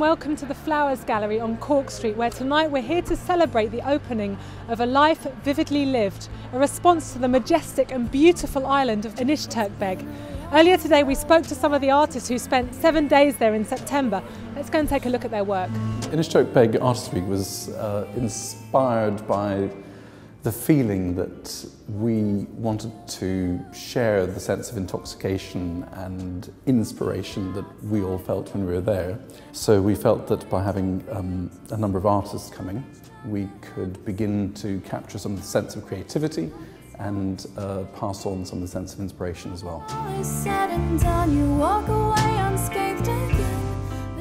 welcome to the Flowers Gallery on Cork Street, where tonight we're here to celebrate the opening of A Life Vividly Lived, a response to the majestic and beautiful island of Inishturkbeg. Earlier today we spoke to some of the artists who spent 7 days there in September. Let's go and take a look at their work. Inishturkbeg Artists Week was inspired by the feeling that we wanted to share the sense of intoxication and inspiration that we all felt when we were there. So we felt that by having a number of artists coming, we could begin to capture some of the sense of creativity and pass on some of the sense of inspiration as well.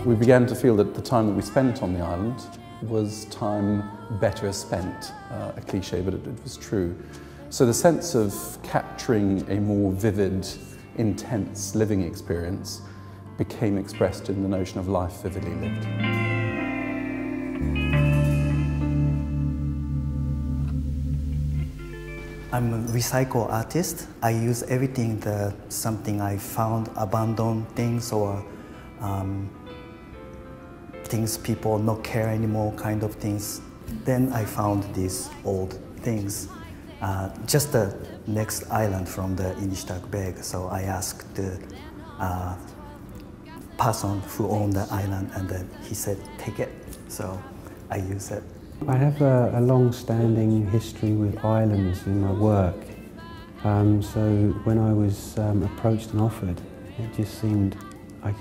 We began to feel that the time that we spent on the island was time better spent, a cliche, but it was true. So the sense of capturing a more vivid, intense living experience became expressed in the notion of life vividly lived. I'm a recycle artist. I use everything, something I found, abandoned things or things people not care anymore, kind of things. Then I found these old things, just the next island from the Inishturkbeg. So I asked the person who owned the island, and then he said, take it. So I use it. I have a long-standing history with islands in my work. So when I was approached and offered, it just seemed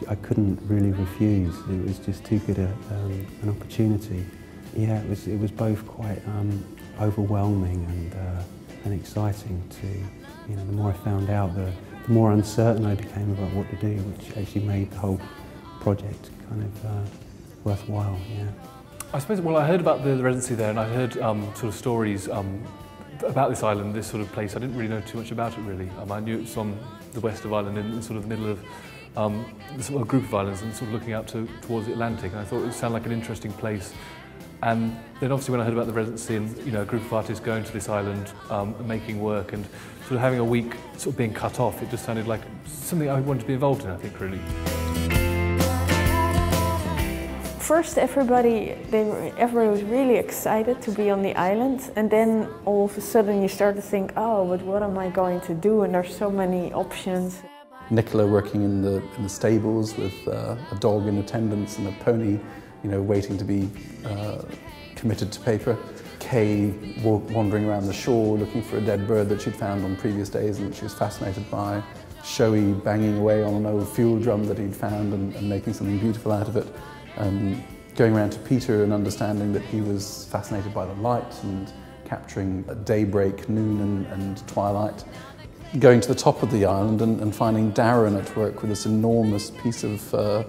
I couldn't really refuse. It was just too good an opportunity. Yeah, it was both quite overwhelming and exciting to, you know, the more I found out, the more uncertain I became about what to do, which actually made the whole project kind of worthwhile, yeah. I suppose, well, I heard about the residency there, and I heard sort of stories about this island, this sort of place. I didn't really know too much about it, really. I knew it's on the west of Ireland, in sort of the middle of a group of islands, and sort of looking out towards the Atlantic, and I thought it would sound like an interesting place. And then obviously when I heard about the residency and, you know, a group of artists going to this island and making work and sort of having a week sort of being cut off, it just sounded like something I wanted to be involved in, I think, really. First, everybody was really excited to be on the island, and then all of a sudden you start to think, oh, but what am I going to do? And there's so many options. Nicola working in the stables with a dog in attendance and a pony, you know, waiting to be committed to paper. Kay wandering around the shore looking for a dead bird that she'd found on previous days and that she was fascinated by. Shoei banging away on an old fuel drum that he'd found and making something beautiful out of it. Going around to Peter and understanding that he was fascinated by the light and capturing daybreak, noon and twilight. Going to the top of the island and finding Darren at work with this enormous piece of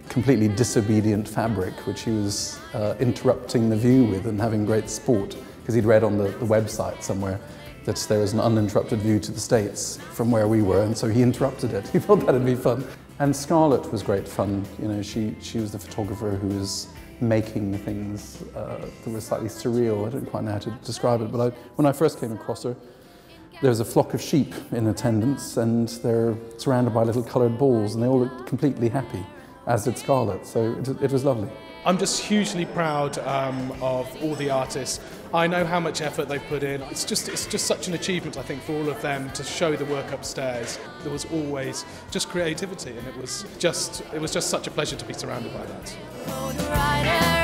completely disobedient fabric, which he was interrupting the view with and having great sport, because he'd read on the website somewhere that there was an uninterrupted view to the States from where we were, and so he interrupted it. He thought that'd be fun. And Scarlett was great fun. You know, she was the photographer who was making things that were slightly surreal. I don't quite know how to describe it, but when I first came across her, there was a flock of sheep in attendance, and they're surrounded by little coloured balls, and they all looked completely happy, as did Scarlett, so it was lovely. I'm just hugely proud of all the artists. I know how much effort they've put in. It's just such an achievement, I think, for all of them to show the work upstairs. There was always just creativity, and it was just such a pleasure to be surrounded by that.